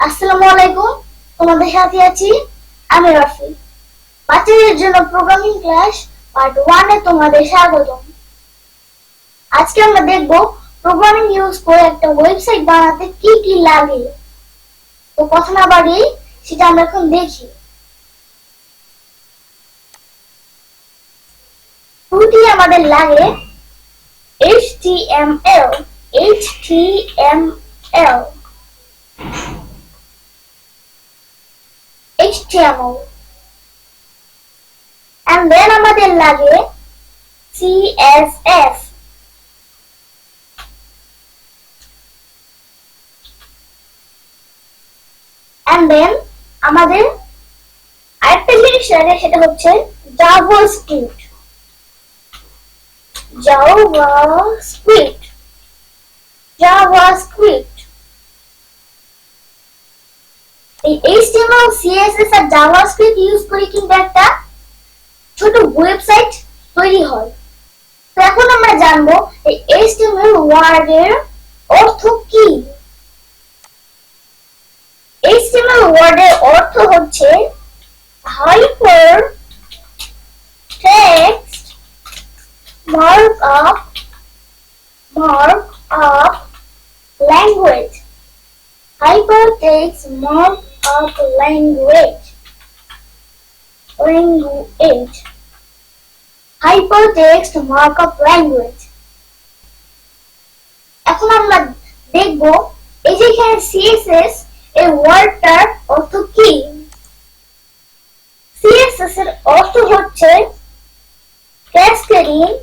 আসসালামু আলাইকুম। তোমাদের সাথে আছি আমি রাফি। বাচ্চাদের জন্য প্রোগ্রামিং ক্লাস পার্ট 1 এ তোমাদের স্বাগতম। আজকে আমরা দেখব প্রোগ্রামিং ইউজ করে একটা ওয়েবসাইট বানাতে কি কি লাগে। তো কথা না বাড়িয়ে সেটা আমরা এখন দেখি। শুরুতেই আমাদের লাগে HTML HTML HTML and then আমাদের লাগে CSS and then আমাদের আরেকটা জিনিস লাগে, সেটা হচ্ছে JavaScript JavaScript JavaScript এই HTML CSS আর JavaScript ইউজ করে কিন্তু একটা ছোট ওয়েবসাইট তৈরি হয়। তো এখন আমরা জানবো এই HTML ওয়ার্ডের অর্থ কি। HTML ওয়ার্ডের অর্থ হচ্ছে hyper text markup language hypertext markup language hypertext markup language এখন আমরা দেখব এই যে এখানে CSS এই ওয়ার্ডটার অর্থ কি। CSS এর অর্থ হচ্ছে cascading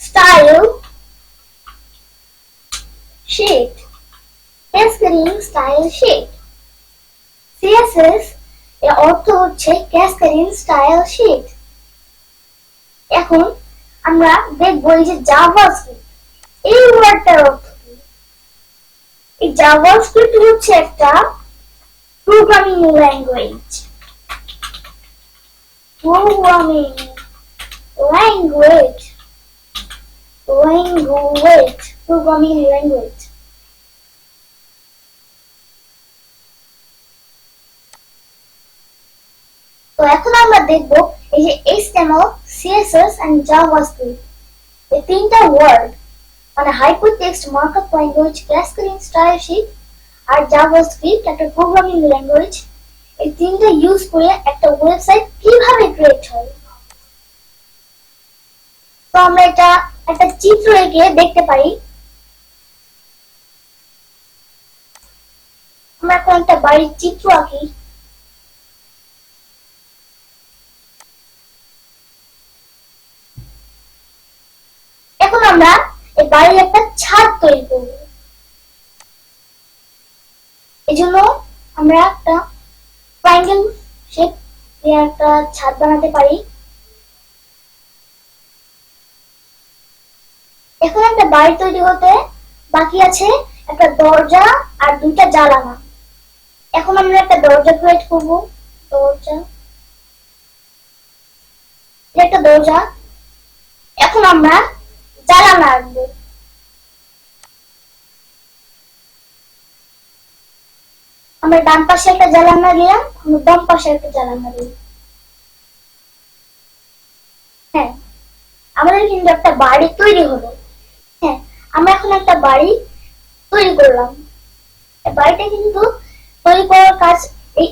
style sheet cascading style sheet CSS এর অর্থ হচ্ছে cascading style sheet। এখন আমরা দেখব এই যে JavaScript এই ওয়ার্ডটার অর্থ কি। এই JavaScript হচ্ছে একটা প্রোগ্রামিং ল্যাঙ্গুয়েজ programming language তো এখন আমরা দেখব এই যে HTML CSS and JavaScript এই তিনটা ওয়ার্ড মানে hypertext markup language cascading style sheet আর JavaScript একটা প্রোগ্রামিং ল্যাঙ্গুয়েজ এই তিনটা ইউজ করে একটা ওয়েবসাইট কিভাবে ক্রিয়েট হয়। তো আমরা এটা একটা চিত্র এঁকে দেখতে পারি। আমরা এখন একটা বাড়ির চিত্র আঁকি। এখন আমরা এই বাড়ির একটা ছাদ তৈরি করব। এজন্য আমরা একটা ট্রায়াঙ্গেল শেপ দিয়ে একটা ছাদ বানাতে পারি। এখন একটা বাড়ি তৈরি হতে বাকি আছে একটা দরজা আর দুইটা জানালা। এখন আমরা একটা দরজা ক্রিয়েট করব। একটা দরজা এখন আমরা জানালা আঁকবো। আমরা ডান পাশে একটা জানালা দিলাম, আমরা বাম পাশে একটা জানালা দিই। হ্যাঁ, আমাদের কিন্তু একটা বাড়ি তৈরি হলো। হ্যাঁ, আমরা এখন একটা বাড়ি তৈরি করলাম। এই বাড়িটা কিন্তু তৈরি করার কাজ এই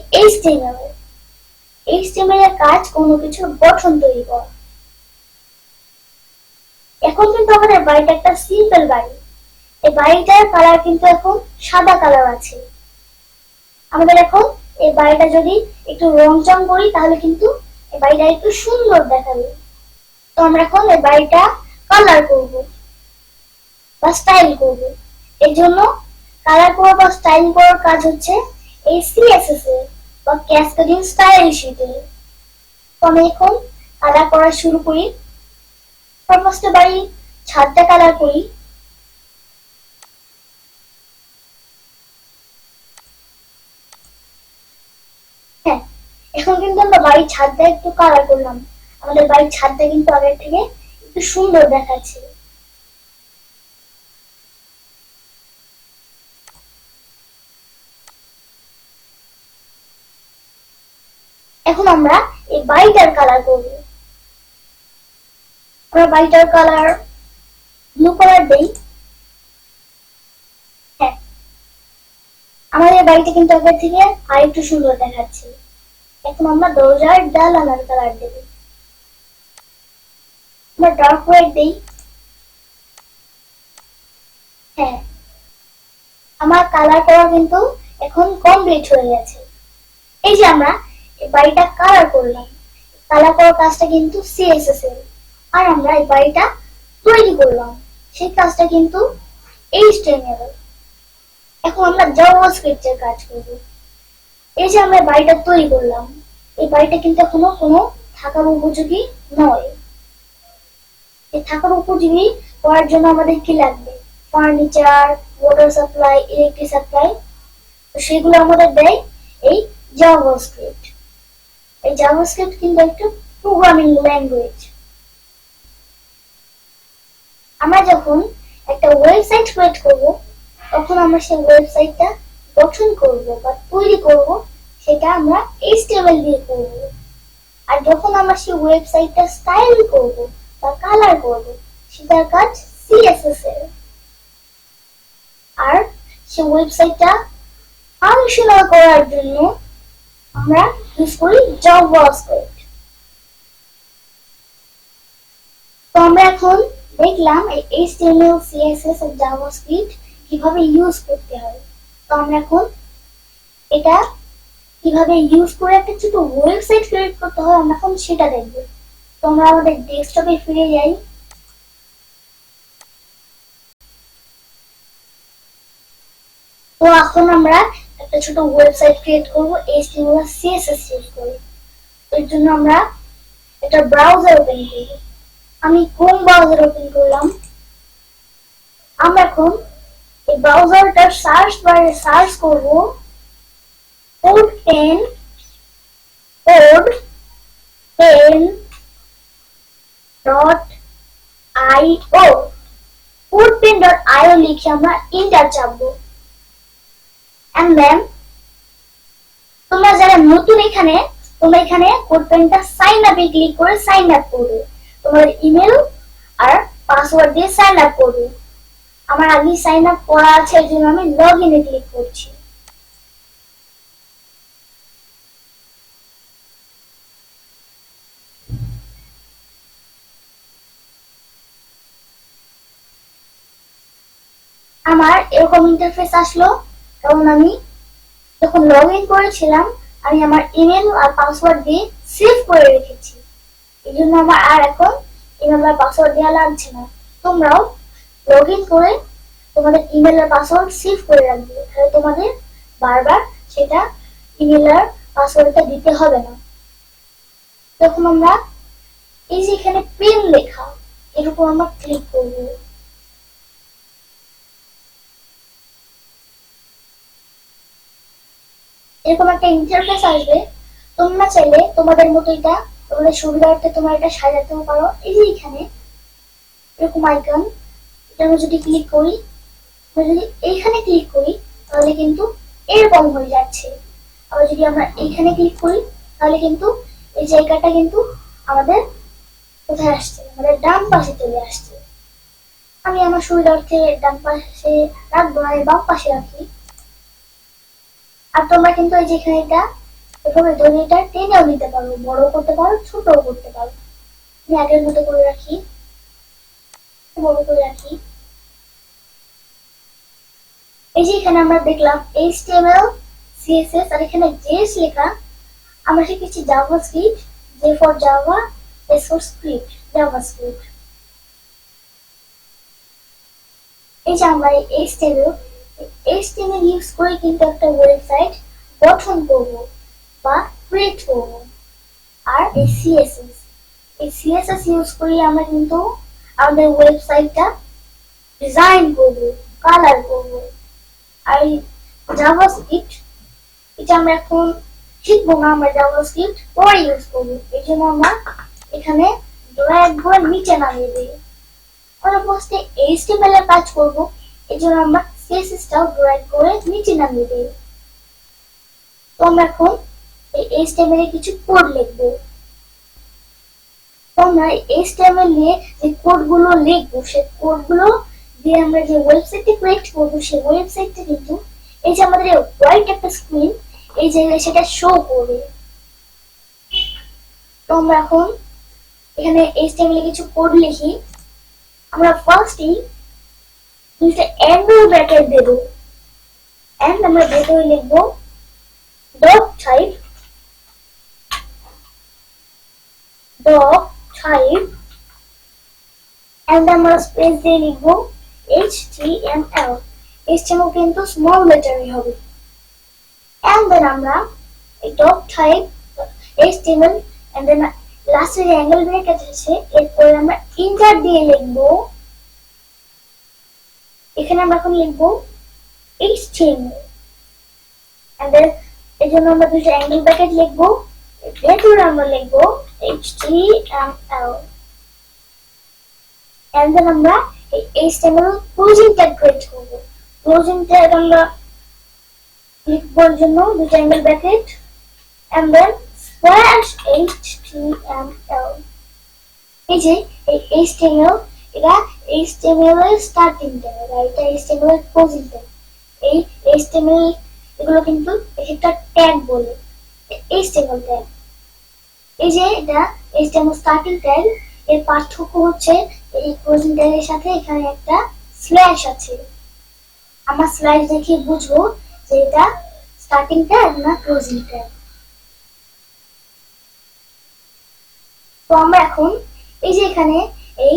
HTML এর কাজ কোনো কিছু গঠন তৈরি করা। এখন কিন্তু আমাদের বাড়িটা একটা সিম্পল বাড়ি। এই বাড়িটার কালার কিন্তু এখন সাদা কালার আছে। আমাদের এখন এই বাড়িটা যদি একটু রংচং করি তাহলে কিন্তু এই বাড়িটা একটু সুন্দর দেখাবে। তো আমরা এখন এই বাড়িটা কালার করব বা স্টাইল করব। এর জন্য কালার করা বা স্টাইল করার কাজ হচ্ছে এই CSS এর বা ক্যাসকেডিং স্টাইল শীটে। তো আমি এখন কালার করা শুরু করি। ফার্স্টে বাড়ি ছাদটা কালার করি। হ্যাঁ, এখন কিন্তু আমরা বাড়ির ছাদটা একটু কালার করলাম। আমাদের বাড়ির ছাদটা কিন্তু আগের থেকে একটু সুন্দর দেখাচ্ছে। এখন আমরা এই বাড়িটার কালার করব। আমরা বাড়িটার কালার ব্লু কালার দেই। হ্যাঁ, আমাদের বাড়িটা কিন্তু আগের থেকে আর একটু সুন্দর দেখাচ্ছে। এখন আমরা দরজার জানালার কালার দেব। আমরা ডার্ক হোয়াইট দেই। হ্যাঁ, আমার কালার করা কিন্তু এখন কমপ্লিট হয়ে গেছে। এই যে আমরা এই বাড়িটা কালার করলাম, কালার করার কাজটা কিন্তু সিএসএস এর, আর আমরা এই বাড়িটা তৈরি করলাম, সেই কাজটা কিন্তু এইচটিএমএল। এখন আমরা জাভাস্ক্রিপ্টের কাজ করব। এই যে আমরা বাড়িটা তৈরি করলাম, এই বাড়িটা কিন্তু এখনো কোনো থাকার উপযোগী নয়। এই থাকার উপযোগী করার জন্য আমাদের কি লাগবে? Furniture, water supply, electric supply. তো সেগুলো আমাদের দেয় এই জাভাস্ক্রিপ্ট। এই জাভাস্ক্রিপ্ট কিন্তু একটা প্রোগ্রামিং ল্যাঙ্গুয়েজ। আমরা যখন একটা ওয়েবসাইট ক্রিয়েট করব, তখন আমরা সেই ওয়েবসাইটটা গঠন করব বা তৈরি করব, সেটা আমরা এইচটিএমএল দিয়ে করব। আর যখন আমরা সেই ওয়েবসাইটটা স্টাইল করব বা কালার করব, সেটার কাজ সিএসএস এর। আর সেই ওয়েবসাইটটা ফাংশনাল করার জন্য আমরা ইউজ করি জাভাস্ক্রিপ্ট। তো আমরা এখন দেখলাম এই এইচটিএমএল, সিএসএস আর জাভাস্ক্রিপ্ট কিভাবে ইউজ করতে হয়। তো আমরা এখন এটা কিভাবে ইউজ করে একটা ছোট ওয়েবসাইট ক্রিয়েট করতে হয়, আমরা এখন সেটা দেখব। তো আমরা আমাদের ডেস্কটপে ফিরে যাই। তো এখন আমরা একটা ছোট ওয়েবসাইট ক্রিয়েট করব এইচটিএমএল আর সিএসএস ইউজ করে। এর জন্য আমরা একটা ব্রাউজার ওপেন করব। আমি ক্রোম ব্রাউজার ওপেন করলাম। আমরা এখন এই ব্রাউজারটার সার্চ বারে সার্চ করব CodePen.io। CodePen.io লিখে আমরা এন্টার চাপবো। এন্ড দেন তোমরা যারা নতুন এখানে, তোমরা এখানে CodePen.টা সাইন আপে ক্লিক করে সাইন আপ করবে। তোমাদের ইমেল আর পাসওয়ার্ড দিয়ে সাইন আপ করবে। আমার আগে সাইন আপ করা আছে, এর জন্য আমি লগইনে ক্লিক করছি। আমার এরকম ইন্টারফেস আসলো, কারণ আমি যখন লগ ইন করেছিলাম আমি আমার ইমেল আর পাসওয়ার্ড দিয়ে সেভ করে রেখেছি। এই জন্য আমার আর এখন ইমেল আর পাসওয়ার্ড দেওয়া লাগছে না। তোমরাও লগ ইন করে তোমাদের ইমেল আর পাসওয়ার্ড সেভ করে রাখবে, তাহলে তোমাদের বারবার সেটা ইমেল আর পাসওয়ার্ডটা দিতে হবে না। তখন আমরা এই যে এখানে পেন লেখা, এর উপর আমরা ক্লিক করবো। এরকম একটা ইন্টারফেস আসবে। তোমরা চাইলে তোমাদের মতো এটা তোমাদের সুবিধার্থে তোমরা এটা সাজাতেও পারো। এই যে এখানে এরকম আইকন, এটা আমরা যদি ক্লিক করি, যদি এইখানে ক্লিক করি তাহলে কিন্তু এরকম হয়ে যাচ্ছে। আবার যদি আমরা এইখানে ক্লিক করি তাহলে কিন্তু এই জায়গাটা কিন্তু আমাদের কোথায় আসছে? আমাদের ডান পাশে চলে আসছে। আমি আমার সুবিধার্থে ডান পাশে রাখবো না, বাম পাশে রাখি। আর তোমরা কিন্তু এই যেখানে এটা এভাবে ধরে এটা টেনেও নিতে পারো, বড় করতে পারো, ছোটও করতে পারো। আমি আগের মতো করে রাখি, বড় করে রাখি। এই যে এখানে আমরা দেখলাম HTML, CSS আর এখানে JS লেখা। আমরা শিখেছি JavaScript, J for Java, S for script, JavaScript. এই যে আমরা HTML ইউজ করে কিন্তু একটা ওয়েবসাইট গঠন করব বা ক্রিয়েট করব। আর এই CSS ইউজ করে আমরা কিন্তু আমাদের ওয়েবসাইটটা ডিজাইন করব, কালার করব। আর এই জাভাস্ক্রিপ্ট, এটা আমরা এখন শিখবো না, আমরা জাভাস্ক্রিপ্ট পরে ইউজ করব। এই জন্য আমরা এখানে ড্র্যাগ করে নিচে নামিয়ে দিই। আমরা ফার্স্টে HTML এর কাজ করব, এই জন্য আমরা CSS টাও ড্র্যাগ করে নিচে নামিয়ে দিই। তো আমরা এখন এই HTML এ কিছু কোড লিখবো। তো আমরা HTML নিয়ে যে কোডগুলো লিখবো সেই কোডগুলো দিয়ে আমরা যে ওয়েবসাইটটি ক্রিয়েট করবো সেই ওয়েবসাইটটা কিন্তু এই যে আমাদের হোয়াইট একটা স্ক্রিন এই জায়গায় সেটা শো করবে। তো আমরা এখন এখানে HTML এ কিছু কোড লিখি। আমরা ফার্স্টই দুইটা অ্যাঙ্গেল ব্র্যাকেট দেব এন্ড আমরা ভেতরে লিখবো ডট টাইপ and আমরা স্পেস দিয়ে লিখবো HTML। HTML কিন্তু স্মল লেটারই হবে। and then আমরা এই dot type HTML and then লাস্টে যে অ্যাঙ্গেল ব্র্যাকেট আছে এরপরে আমরা ইন্টার দিয়ে লিখবো। এখানে আমরা এখন লিখবো HTML and then এর জন্য আমরা দুটো অ্যাঙ্গেল ব্র্যাকেট লিখবো। ভেতরে আমরা লিখবো HTML and then আমরা এই HTML ক্লোজিং ট্যাগ ক্রিয়েট করব। ক্লোজিং ট্যাগ আমরা লিখবো এর জন্য দুটো angle bracket and then /HTML। এই যে এই HTML এটা HTML এর স্টার্টিং ট্যাগ আর এটা HTML এর ক্লোজিং ট্যাগ। এই HTML এগুলো কিন্তু একটা ট্যাগ বলে HTML ট্যাগ। এই যে এটা HTML স্টার্টিং ট্যাগ এর পার্থক্য হচ্ছে এই ক্লোজিং ট্যাগের সাথে এখানে একটা স্ল্যাশ আছে। আমরা স্ল্যাশ দেখে বুঝবো যে এটা স্টার্টিং ট্যাগ না ক্লোজিং ট্যাগ। তো আমরা এখন এই যে এখানে এই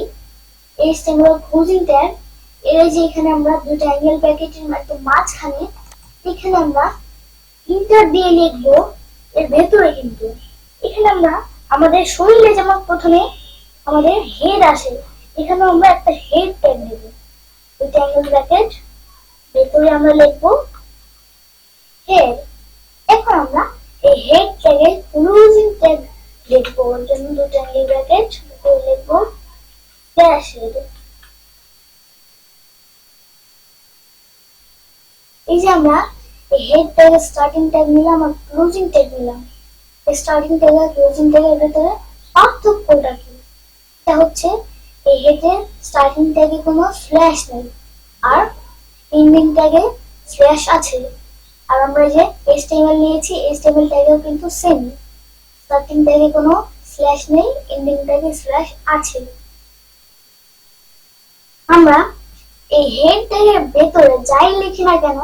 HTML ক্লোজিং ট্যাগ এর যে এখানে আমরা দুটো অ্যাঙ্গেল ব্র্যাকেটের একদম মাঝখানে এখানে আমরা ইন্টার দিয়ে লিখবো। এর ভেতরে কিন্তু এখানে আমরা আমাদের শরীরে যেমন প্রথমে আমাদের হেড আসে এখানে আমরা একটা হেড ট্যাগ দেব। দুটো অ্যাঙ্গেল ব্র্যাকেট ভেতরে আমরা লিখবো হেড। এখন আমরা এই হেড ট্যাগের ক্লোজিং ট্যাগ লিখবো। ওর জন্য দুটো অ্যাঙ্গেল ব্র্যাকেট ভেতরে লিখবো ড্যাশ হেড। এই যে আমরা এই হেড ট্যাগের স্টার্টিং ট্যাগ নিলাম আর ক্লোজিং ট্যাগ নিলাম। স্টার্টিং ট্যাগ আর ক্লোজিং ট্যাগের ভিতরে পার্থক্যটা কি? এটা হচ্ছে এই হেডের স্টার্টিং ট্যাগে কোনো স্ল্যাশ নেই আর এন্ডিং ট্যাগে স্ল্যাশ আছে। আর আমরা যে HTML নিয়েছি HTML ট্যাগেও কিন্তু সেম, স্টার্টিং ট্যাগে কোনো স্ল্যাশ নেই, এন্ডিং ট্যাগে স্ল্যাশ আছে। আমরা এই হেড ট্যাগের ভেতরে যাই লিখি না কেন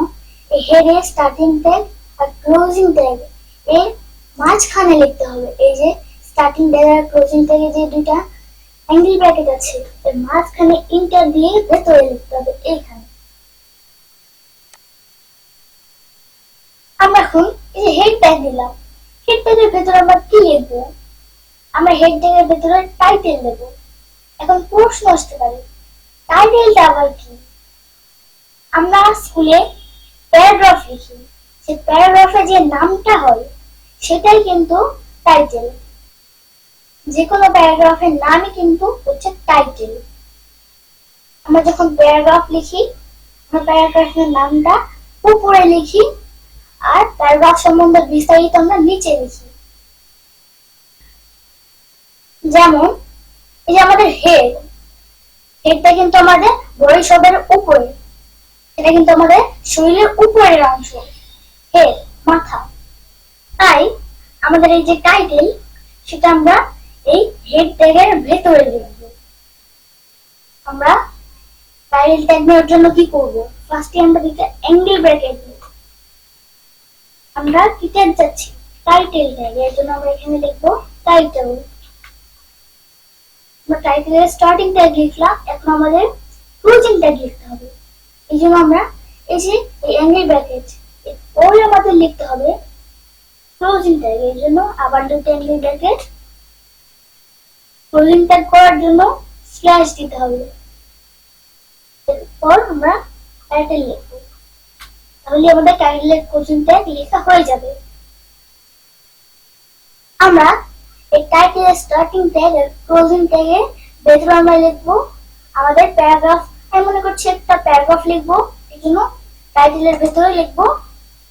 এই হেডের স্টার্টিং ট্যাগ আর ক্লোজিং ট্যাগ এর মাঝখানে লিখতে হবে। এই যে স্টার্টিং ট্যাগ আর ক্লোজিং ট্যাগে যে দুইটা অ্যাঙ্গেল ব্র্যাকেট আছে এর মাঝখানে ইন্টার দিয়ে ভেতরে লিখতে হবে এইখানে। আমরা এখন এই যে হেড ট্যাগ দিলাম, হেড ট্যাগের ভেতরে আমরা কি লিখবো? আমরা হেড ট্যাগের ভেতরে টাইটেল দেব। এখন প্রশ্ন আসতে পারে টাইটেলটা আবার কি? আমরা স্কুলে প্যারাগ্রাফ লিখি, সেই প্যারাগ্রাফে যে নামটা হয় সেটাই কিন্তু টাইটেল। যে কোনো প্যারাগ্রাফের নামই কিন্তু হচ্ছে টাইটেল। আমরা যখন প্যারাগ্রাফ লিখি আমরা প্যারাগ্রাফের নামটা উপরে লিখি আর প্যারাগ্রাফ সম্বন্ধে বিস্তারিত আমরা নিচে লিখি। যেমন এই যে আমাদের হেড, হেডটা কিন্তু আমাদের বডি শব্দের উপরে, এটা কিন্তু আমাদের শরীরের উপরের অংশ হেড মাথা। তাই আমাদের এই যে টাইটেল সেটা আমরা এই হেড ট্যাগের ভেতরে লিখব। আমরা টাইটেল ট্যাগ নেওয়ার জন্য কি করব? ফার্স্টে আমরা দুটো অ্যাঙ্গেল ব্র্যাকেট দেব। আমরা কি ট্যাগ যাচ্ছি? Title tag. এর জন্য আমরা এখানে লিখব টাইটেল। আমরা টাইটেলের স্টার্টিং ট্যাগ লিখলাম, এখন আমাদের ক্লোজিং ট্যাগ লিখতে হবে। এই জন্য আমরা এই যে এই অ্যাঙ্গেল ব্র্যাকেট পরে আমাদের লিখতে হবে ক্লোজিং ট্যাগ। এর জন্য আবার দুটো অ্যাঙ্গেল ব্র্যাকেট, ক্লোজিং ট্যাগ করার জন্য স্ল্যাশ দিতে হবে। এরপর আমরা টাইটেল লিখব, তাহলে আমাদের টাইটেলের ক্লোজিং ট্যাগ লেখা হয়ে যাবে। আমরা এই টাইটেলের স্টার্টিং ট্যাগ আর ক্লোজিং ট্যাগের ভেতরে আমরা লিখবো আমাদের প্যারাগ্রাফ। আমি মনে করছি একটা প্যারাগ্রাফ লিখবো, এই জন্য টাইটেলের ভেতরে লিখবো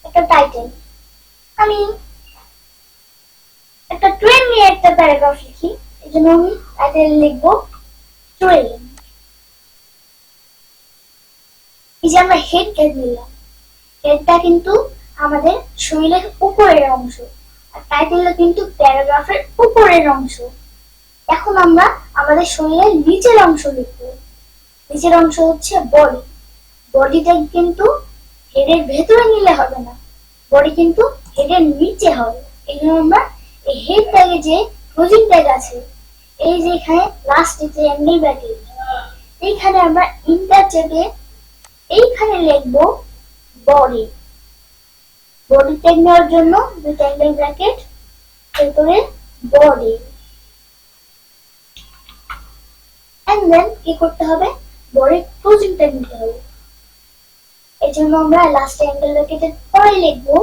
একটা টাইটেল। আমি একটা ট্রেন নিয়ে একটা প্যারাগ্রাফ লিখি। এই জন্য আমি টাইটেল লিখবো ট্রেন। এই যে আমরা হেড নিলাম, হেডটা কিন্তু আমাদের শরীরের উপরের অংশ, আর টাইটেলটা কিন্তু প্যারাগ্রাফের উপরের অংশ। এখন আমরা আমাদের শরীরের নিচের অংশ লিখব। নিচের অংশ হচ্ছে বডি। বডিটা কিন্তু হেডের ভেতরে নিলে হবে না, বডি কিন্তু হেডের নিচে হবে। এই জন্য আমরা এই হেড ট্যাগে যে ক্লোজিং ট্যাগ আছে, এই যে এখানে লাস্ট যে অ্যাঙ্গেল ব্র্যাকেট, এইখানে আমরা ইন্টার চেপে এইখানে লিখবো বডি। বডি ট্যাগ নেওয়ার জন্য দুটো অ্যাঙ্গেল ব্র্যাকেট, ভেতরে বডি। এন্ড দেন কি করতে হবে, বডি ক্লোজিং ট্যাগ নিতে হবে। এই জন্য আমরা লাস্ট অ্যাঙ্গেল ব্র্যাকেটের পরে লিখবো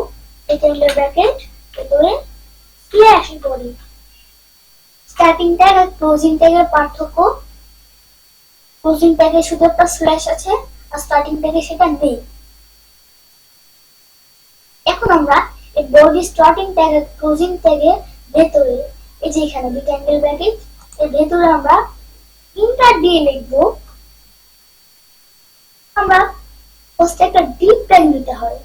এই অ্যাঙ্গেল ব্র্যাকেট, ভেতরে স্ল্যাশ বডি। স্টার্টিং ট্যাগ আর ক্লোজিং ট্যাগের পার্থক্য, ক্লোজিং ট্যাগে শুধু একটা স্ল্যাশ আছে আর স্টার্টিং ট্যাগে সেটা নেই। এখন আমরা এই বডি স্টার্টিং ট্যাগ আর ক্লোজিং ট্যাগের ভেতরে এই যে এখানে দুটো অ্যাঙ্গেল ব্র্যাকেট, এর ভেতরে আমরা ইন্টার দিয়ে লিখবো। আমরা ফার্স্ট একটা ডিপ ট্যাগ নিতে হয়,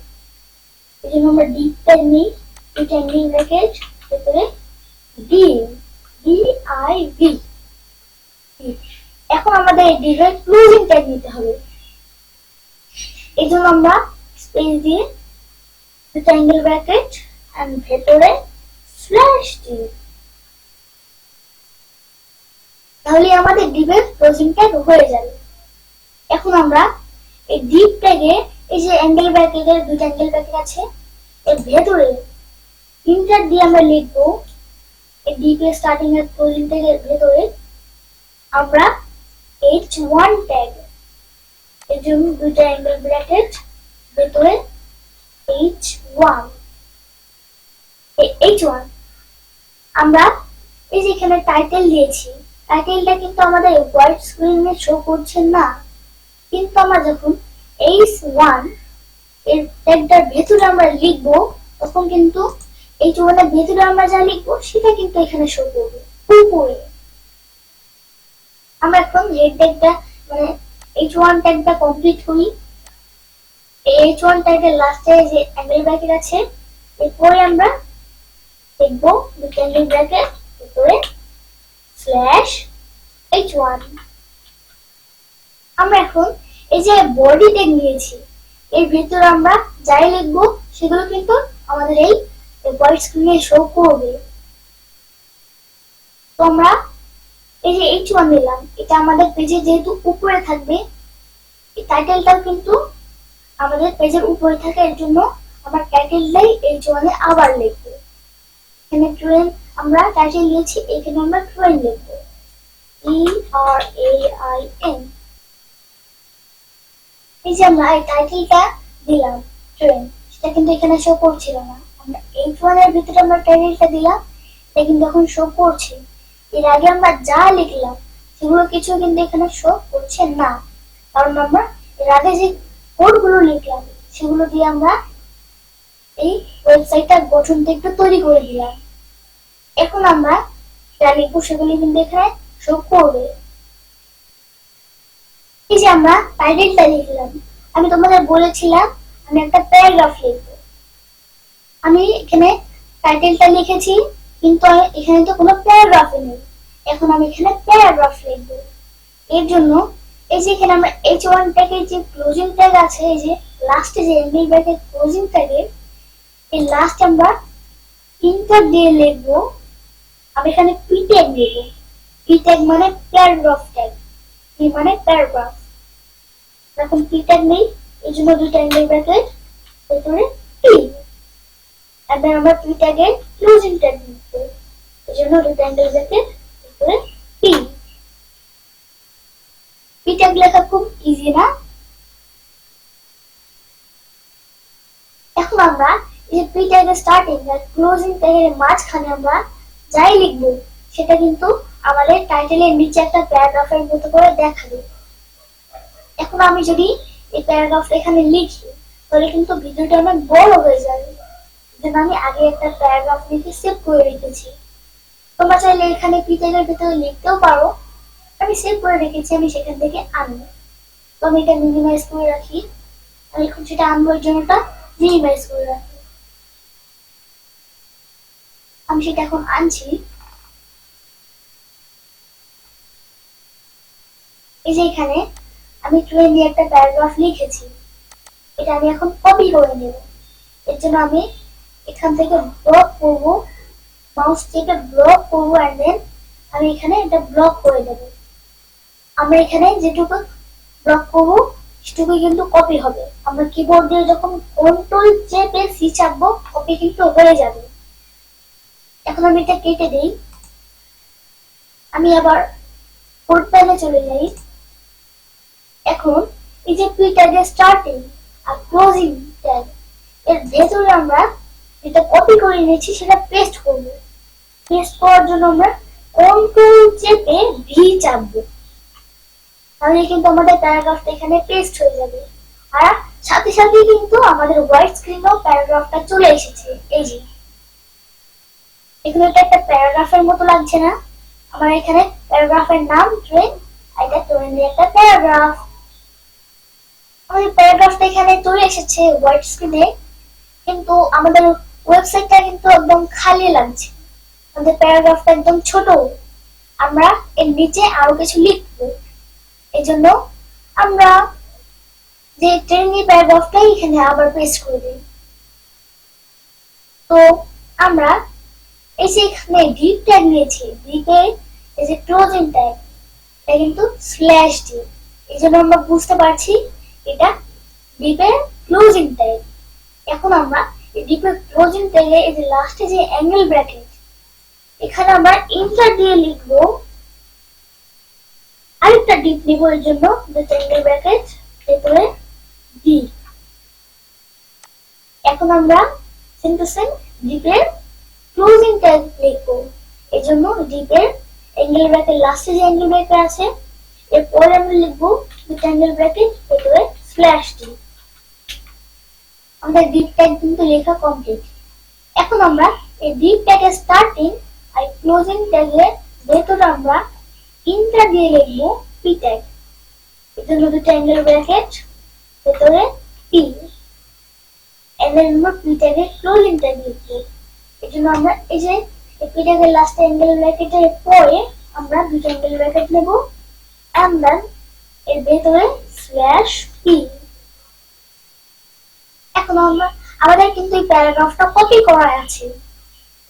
এই জন্য আমরা ডিপ ট্যাগ নিই, দুটো অ্যাঙ্গেল ব্র্যাকেট, ভেতরে ডি, DIV। এখন আমাদের এই ডিপের ক্লোজিং ট্যাগ নিতে হবে। এই জন্য আমরা স্পেস দিয়ে দুটো অ্যাঙ্গেল ব্র্যাকেট এন্ড ভেতরে স্ল্যাশ ডি। তাহলে আমাদের ডিপের ক্লোজিং ট্যাগ হয়ে যাবে। এখন আমরা এই ডিপ ট্যাগে এই যে অ্যাঙ্গেল ব্র্যাকেটের দুটো অ্যাঙ্গেল ব্র্যাকেট আছে, এর ভেতরে ইন্টার দিয়ে আমরা লিখবো এই ডিপের স্টার্টিং এর ক্লোজিং ট্যাগের ভেতরে আমরা H1 ট্যাগ, এর জন্য দুটো অ্যাঙ্গেল ব্র্যাকেট, ভেতরে H1। H1 আমরা এই যে এখানে টাইটেল দিয়েছি, টাইটেলটা কিন্তু আমাদের হোয়াইট স্ক্রিনে শো করছে না, কিন্তু আমরা যখন H1 এর ট্যাগটার ভেতরে আমরা লিখবো তখন কিন্তু H1 এর ভেতরে আমরা যা লিখবো সেটা কিন্তু এখানে শো করবে উপরে। আমরা এখন হেড ট্যাগটা মানে H1 ট্যাগটা কমপ্লিট করি। এই H1 ট্যাগের লাস্টে যে অ্যাঙ্গেল ব্র্যাকেট আছে, এরপরে আমরা লিখবো দুটো অ্যাঙ্গেল ব্র্যাকেট, এরপরে স্ল্যাশ H1। আমরা এখন এই যে বডি ট্যাগ নিয়েছি, এর ভিতরে আমরা যাই লিখবো সেগুলো কিন্তু আমাদের এই হোয়াইট স্ক্রিনে শো করবে। তো আমরা এই যে H1 নিলাম, এটা আমাদের পেজে যেহেতু উপরে থাকবে, এই টাইটেলটাও কিন্তু আমাদের পেজের উপরে থাকে, এর জন্য আমরা টাইটেলটাই H1 এ আবার লিখবো। এখানে ট্রেন আমরা টাইটেল দিয়েছি, এখানে আমরা ট্রেন লিখবো, TRAIN। এই যে আমরা এই টাইটেলটা দিলাম ট্রেন, সেটা কিন্তু এখানে শো করছিল না। আমরা H1 এর ভিতরে আমরা টাইটেলটা দিলাম, এটা কিন্তু এখন শো করছে। এর আগে আমরা যা লিখলাম সেগুলো কিছু কিন্তু এখানে শো করছে না, কারণ আমরা এর আগে যে কোডগুলো লিখলাম সেগুলো দিয়ে আমরা এই ওয়েবসাইটটা গঠনটা একটু তৈরি করে দিলাম। এখন আমরা যা লিখবো সেগুলো কিন্তু এখানে শো করবে। এই যে আমরা টাইটেলটা লিখলাম, আমি তোমাদের বলেছিলাম আমি একটা প্যারাগ্রাফ লিখবো। আমি এখানে টাইটেলটা লিখেছি, কিন্তু এখানে তো কোনো প্যারাগ্রাফ নেই। এখন আমি এখানে প্যারাগ্রাফ লিখবো। এর জন্য এই যে এখানে আমরা H1 ট্যাগের যে ক্লোজিং ট্যাগ আছে, এই যে লাস্টে যে অ্যাঙ্গেল ব্র্যাকেট ক্লোজিং ট্যাগের এই লাস্ট আমরা ইন্টার দিয়ে লিখবো। আমি এখানে P ট্যাগ দেব। P ট্যাগ মানে প্যারাগ্রাফ ট্যাগ, P মানে প্যারাগ্রাফ। এখন P ট্যাগ নেই, এই জন্য দুটো অ্যাঙ্গেল ব্র্যাকেট, ভেতরে P। এবার আমরা P ট্যাগের ক্লোজিং ট্যাগ দিব, এই জন্য দুটো অ্যাঙ্গেল ব্র্যাকেট, ভেতরে P। P ট্যাগ লেখা খুব ইজি না? এখন আমরা এই P ট্যাগের স্টার্টিং আর ক্লোজিং ট্যাগের মাঝখানে আমরা যাই লিখবো সেটা কিন্তু আমাদের টাইটেলের নিচে একটা প্যারাগ্রাফের মতো করে দেখাবে। এখন আমি যদি এই প্যারাগ্রাফটা এখানে লিখি তাহলে কিন্তু ভিডিওটা অনেক বড় হয়ে যাবে, যেন আমি আগে একটা প্যারাগ্রাফ লিখে সেভ করে রেখেছি। তোমরা চাইলে এখানে পিটাগের ভিতরে লিখতেও পারো, আমি সেভ করে রেখেছি, আমি সেখান থেকে আনবো। তো আমি এটা মিনিমাইজ করে রাখি, আমি এখন সেটা আনবো, এর জন্য মিনিমাইজ করে রাখি। আমি সেটা এখন আনছি। এই যে এখানে আমি ট্রেনে একটা প্যারাগ্রাফ লিখেছি, এটা আমি এখন কপি করে নেব। এর জন্য আমি এখান থেকে ব্লক করব, মাউস চেপে ব্লক করব, এন্ড দেন আমি এখানে এটা ব্লক করে দেব। আমরা এখানে যেটুকু ব্লক করব সেটুকু কিন্তু কপি হবে। আমরা কিবোর্ড দিয়ে যখন কন্ট্রোল চেপে সি চাপবো, কপি কিন্তু হয়ে যাবে। এখন আমি এটা কেটে দেই। আমি আবার কোড প্যানে চলে যাই। এখন এই যে পি ট্যাগের স্টার্টিং আর ক্লোজিং ট্যাগ, এর ভেতরে আমরা যেটা কপি করে নিয়েছি সেটা পেস্ট করব। পেস্ট করার জন্য আমরা কন্ট্রোল চেপে ভি চাপবো, তাহলে কিন্তু আমাদের প্যারাগ্রাফটা এখানে পেস্ট হয়ে যাবে। আর সাথে সাথে কিন্তু আমাদের হোয়াইট স্ক্রিনেও প্যারাগ্রাফটা চলে এসেছে। এই যে এখানে একটা প্যারাগ্রাফের মতো লাগছে না? আমার এখানে প্যারাগ্রাফের নাম ট্রেন, এটা ট্রেনের একটা প্যারাগ্রাফ। আমাদের প্যারাগ্রাফটা এখানে চলে এসেছে হোয়াইট স্ক্রিনে, কিন্তু আমাদের ওয়েবসাইটটা কিন্তু একদম খালি লাগছে। আমাদের প্যারাগ্রাফটা একদম ছোট, আমরা এর নিচে আরো কিছু লিখবো। এই জন্য আমরা যে ট্রেনিং প্যারাগ্রাফটা এখানে আবার পেস্ট করে দিই। তো আমরা এই যে এখানে ডিপ ট্যাগ নিয়েছি, ডিপে এই যে ক্লোজিং ট্যাগ, এটা কিন্তু স্ল্যাশ ডিপ, এই জন্য আমরা বুঝতে পারছি এটা ডিপের ক্লোজিং ট্যাগ। এখন আমরা এই ডিপের ক্লোজিং ট্যাগে এই যে লাস্টে যে অ্যাঙ্গেল ব্র্যাকেট, এখানে আমরা ইন্টার দিয়ে লিখবো। আরেকটা ডিপ নিব, এর জন্য দুটো অ্যাঙ্গেল ব্র্যাকেট, এরপরে ডি। এখন আমরা সেম টু সেম ডিপের ক্লোজিং ট্যাগ লিখবো। এই জন্য ডিপের অ্যাঙ্গেল ব্র্যাকেট লাস্টে যে অ্যাঙ্গেল ব্র্যাকেট আছে, এরপরে আমরা লিখবো দুটো অ্যাঙ্গেল ব্র্যাকেট, এরপরে স্ল্যাশ ডি। আমাদের ডিপ ট্যাগ কিন্তু লেখা কমপ্লিট। এখন আমরা এই ডিপ ট্যাগের স্টার্টিং আর ক্লোজিং ট্যাগের ভেতরে আমরা ইন্টার দিয়ে লিখবো পি ট্যাগ। এর জন্য দুটো অ্যাঙ্গেল ব্র্যাকেট, ভেতরে পি, এর আমরা পি ট্যাগের ক্লোজিং ট্যাগ লিখবো। এর জন্য আমরা এই যে পি ট্যাগের লাস্টে অ্যাঙ্গেল ব্র্যাকেটের পরে আমরা দুটো অ্যাঙ্গেল ব্র্যাকেট নেব, এন্ড দেন এর ভেতরে স্ল্যাশ পি। এখন আমরা আমাদের কিন্তু এই প্যারাগ্রাফটা কপি করা আছে,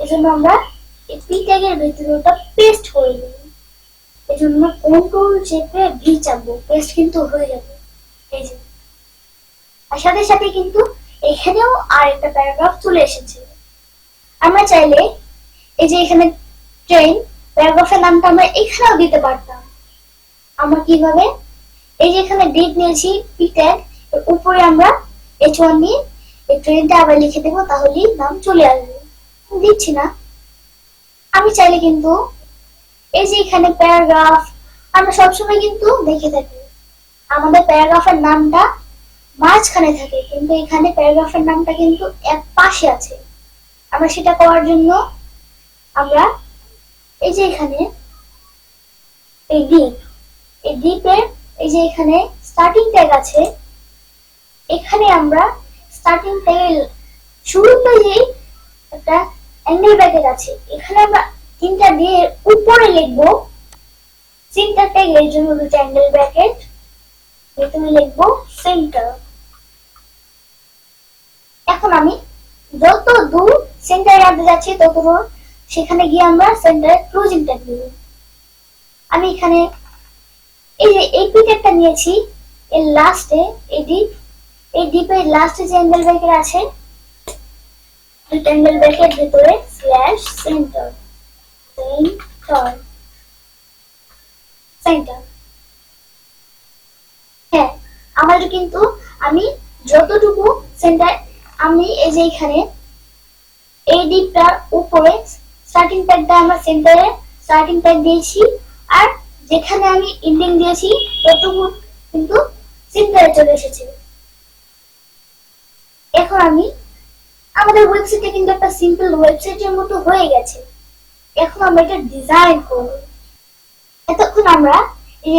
এজন্য আমরা এই পি ট্যাগের ভেতরে ওটা পেস্ট করে দেব। এজন্য কন্ট্রোল চেপে ভি চাপবো, পেস্ট কিন্তু হয়ে যাবে। এই যে আর সাথে সাথে কিন্তু এখানেও আর একটা প্যারাগ্রাফ চলে এসেছে। আমরা চাইলে এই যে এখানে ট্রেন প্যারাগ্রাফের নামটা আমরা এখানেও দিতে পারতাম। আমরা কিভাবে, এই যে এখানে ডিপ নিয়েছি পি ট্যাগ, এর উপরে আমরা H1 নিয়ে এই ট্রেনটা আবার লিখে দেবো, তাহলেই নাম চলে আসবে। দিচ্ছি না। আমি চাইলে কিন্তু এই যে এখানে প্যারাগ্রাফ, আমরা সবসময় কিন্তু দেখে থাকি আমাদের প্যারাগ্রাফের নামটা মাঝখানে থাকে, কিন্তু এখানে প্যারাগ্রাফের নামটা কিন্তু এক পাশে আছে। আমরা সেটা করার জন্য আমরা এই যে এখানে এই ডিপের এই যে এখানে স্টার্টিং ট্যাগ আছে, এখানে আমরা স্টার্টিং ট্যাগের শুরুতে যে একটা অ্যাঙ্গেল ব্র্যাকেট আছে, এখানে আমরা তিনটা দিয়ে উপরে লিখবো সেন্টার ট্যাগ, এর জন্য দুটো অ্যাঙ্গেল ব্র্যাকেট, ভেতরে লিখবো সেন্টার। এখন আমি যত দূর সেন্টারে আনতে যাচ্ছি তত দূর সেখানে গিয়ে আমরা সেন্টারে ক্লোজিং ট্যাগ দেব। আমি এখানে এই যে এই পি ট্যাগটা নিয়েছি, এর লাস্টে এই ডিপের লাস্টে যে অ্যাঙ্গেল ব্র্যাকেট আছে, দুটো অ্যাঙ্গেল ব্র্যাকেট, ভেতরে স্ল্যাশ সেন্টার, সেন্টার, সেন্টার। হ্যাঁ, আমাদের কিন্তু আমি যতটুকু সেন্টার, আমি এই যে এখানে এই ডিপটার উপরে স্টার্টিং ট্যাগটা আমরা সেন্টারে স্টার্টিং ট্যাগ দিয়েছি, আর যেখানে আমি এন্ডিং দিয়েছি ততটুকু কিন্তু সেন্টারে চলে এসেছে। এখন আমি আমাদের ওয়েবসাইটে কিন্তু একটা সিম্পল ওয়েবসাইটের মতো হয়ে গেছে। এখন আমরা এটা ডিজাইন করব। এতক্ষণ আমরা এই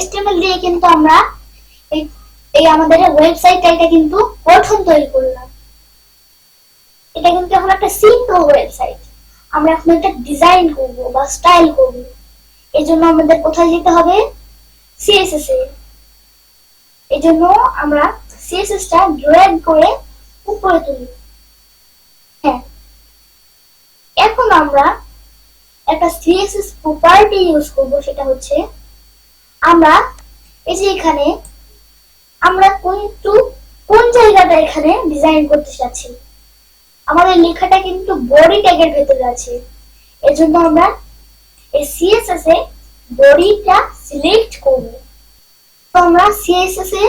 HTML দিয়ে কিন্তু আমরা এই এই আমাদের ওয়েবসাইটটা এটা কিন্তু গঠন তৈরি করলাম। এটা কিন্তু এখন একটা সিম্পল ওয়েবসাইট। আমরা এখন এটা ডিজাইন করব বা স্টাইল করব। এই জন্য আমাদের কোথায় যেতে হবে? CSS এ। এই জন্য আমরা CSS টা ড্র্যাগ করে উপরে তুলি। হ্যাঁ, এখন আমরা একটা CSS প্রপার্টি ইউজ করব, সেটা হচ্ছে আমরা এই যে এখানে আমরা কোন জায়গাটা এখানে ডিজাইন করতে চাচ্ছি। আমাদের লেখাটা কিন্তু বডি ট্যাগের ভেতরে আছে। এজন্য আমরা এই CSS এ বডিটা সিলেক্ট করব। তো আমরা CSS এ